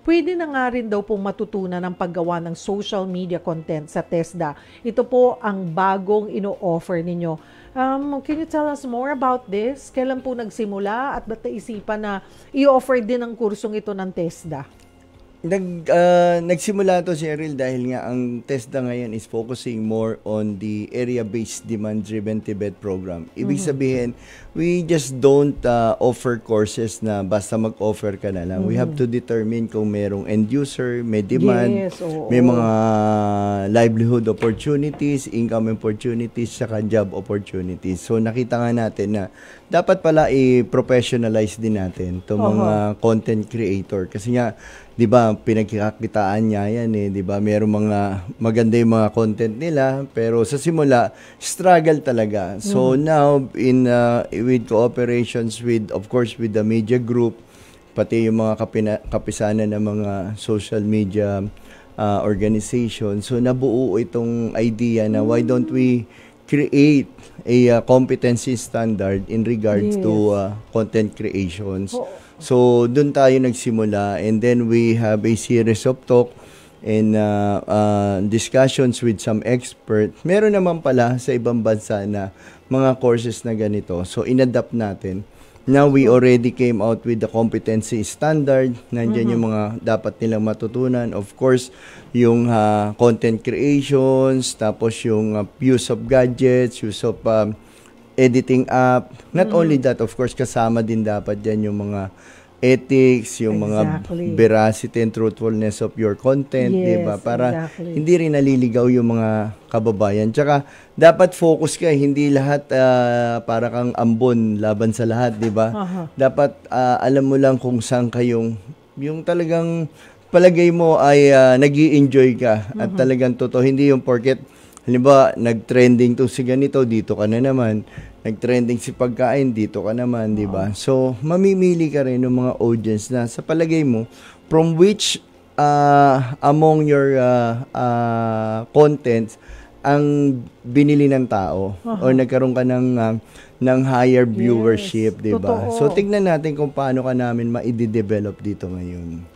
pwede na nga rin daw pong matutunan ang paggawa ng social media content sa TESDA. Ito po ang bagong ino-offer ninyo. Can you tell us more about this? Kailan po nagsimula at ba't naisipan na i-offer din ang kursong ito ng TESDA? Nagsimula to, Cheryl, dahil nga ang TESDA ngayon is focusing more on the area-based demand-driven TVET program. Ibig sabihin, we just don't offer courses na basta mag-offer ka na lang. We have to determine kung merong end user, may demand, may mga livelihood opportunities, income opportunities, saka job opportunities. So nakita nga natin na dapat pala i-professionalize din natin itong mga content creator. Kasi nga, di ba, pinagkakakitaan niya yan eh, di ba? Merong mga maganda yung mga content nila, pero sa simula, struggle talaga. So now, with cooperations with, of course, with the media group, pati yung mga kapisanan ng mga social media organization, so nabuo itong idea na why don't we create a competency standard in regards to content creations. So, doon tayo nagsimula, and then we have a series of talk and discussions with some expert. Meron naman pala sa ibang bansa na mga courses na ganito. So, inadapt natin. Now, we already came out with the competency standard. Nandiyan yung mga dapat nilang matutunan. Of course, yung content creations, tapos yung use of gadgets, use of editing app. Not only that, of course, kasama din dapat dyan yung mga ethics, yung mga veracity and truthfulness of your content, diba? Para hindi rin naliligaw yung mga kababayan. Tsaka, dapat focus ka, hindi lahat para kang ambon laban sa lahat, diba? Dapat alam mo lang kung saan kayong, yung talagang palagay mo ay nag-i-enjoy ka at talagang totoo. Hindi yung porket, halimbawa, nag-trending to si ganito, dito ka na naman. Nag-trending si pagkain, dito ka naman, di ba? So, mamimili ka rin ng mga audience na sa palagay mo, from which among your contents ang binili ng tao or nagkaroon ka ng higher viewership, di ba? So, tignan natin kung paano ka namin ma-develop dito ngayon.